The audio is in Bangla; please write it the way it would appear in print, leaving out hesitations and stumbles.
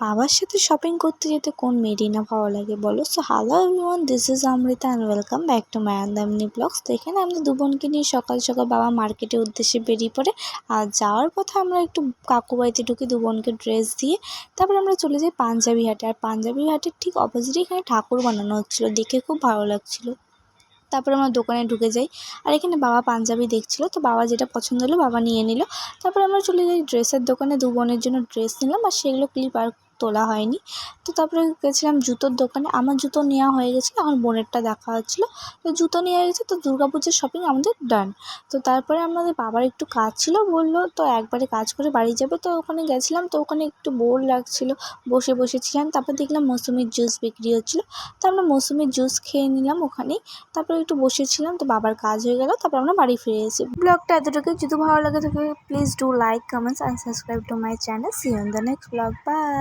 বাবার সাথে শপিং করতে যেতে কোন মেয়েরই না ভালো লাগে বলো। So hello everyone, this is Amrita and welcome back to my আন্দামনি ব্লগস। তো এখানে আমরা দু বোনকে নিয়ে সকাল সকাল বাবা মার্কেটের উদ্দেশ্যে বেরিয়ে পড়ে। আর যাওয়ার পথে আমরা একটু কাকু বাড়িতে ঢুকি, দু বোনকে ড্রেস দিয়ে তারপরে আমরা চলে যাই পাঞ্জাবি হাটে। আর পাঞ্জাবি হাটের ঠিক অপোজিটে এখানে ঠাকুর বানানো হচ্ছিলো, দেখে খুব ভালো লাগছিলো। তারপরে আমরা দোকানে ঢুকে যাই, আর এখানে বাবা পাঞ্জাবি দেখছিলো, তো বাবা যেটা পছন্দ হলো বাবা নিয়ে নিল। তারপরে আমরা চলে যাই ড্রেসের দোকানে, দু বোনের জন্য ড্রেস নিলাম, আর সেগুলো ক্লিপ আর তোলা হয়নি। তো তারপরে গেছিলাম জুতোর দোকানে, আমার জুতো নেওয়া হয়ে গেছিলো, আমার বোনেরটা দেখা হচ্ছিলো। তো জুতো নিয়ে গেছে, তো দুর্গাপুজোর শপিং আমাদের ডান। তো তারপরে আমাদের বাবার একটু কাজ ছিল, বললো তো একবারে কাজ করে বাড়ি যাবে, তো ওখানে গেছিলাম। তো ওখানে একটু বোর লাগছিলো, বসেছিলাম। তারপর দেখলাম মৌসুমির জুস বিক্রি হচ্ছিলো, তো আমরা মৌসুমির জুস খেয়ে নিলাম ওখানেই। তারপরে একটু বসেছিলাম, তো বাবার কাজ হয়ে গেল, তারপর আমরা বাড়ি ফিরে এসেছি। ব্লগটা এতটুকু, যদি ভালো লাগে থাকে please do like, comments and subscribe to my channel. See you in the next blog, by.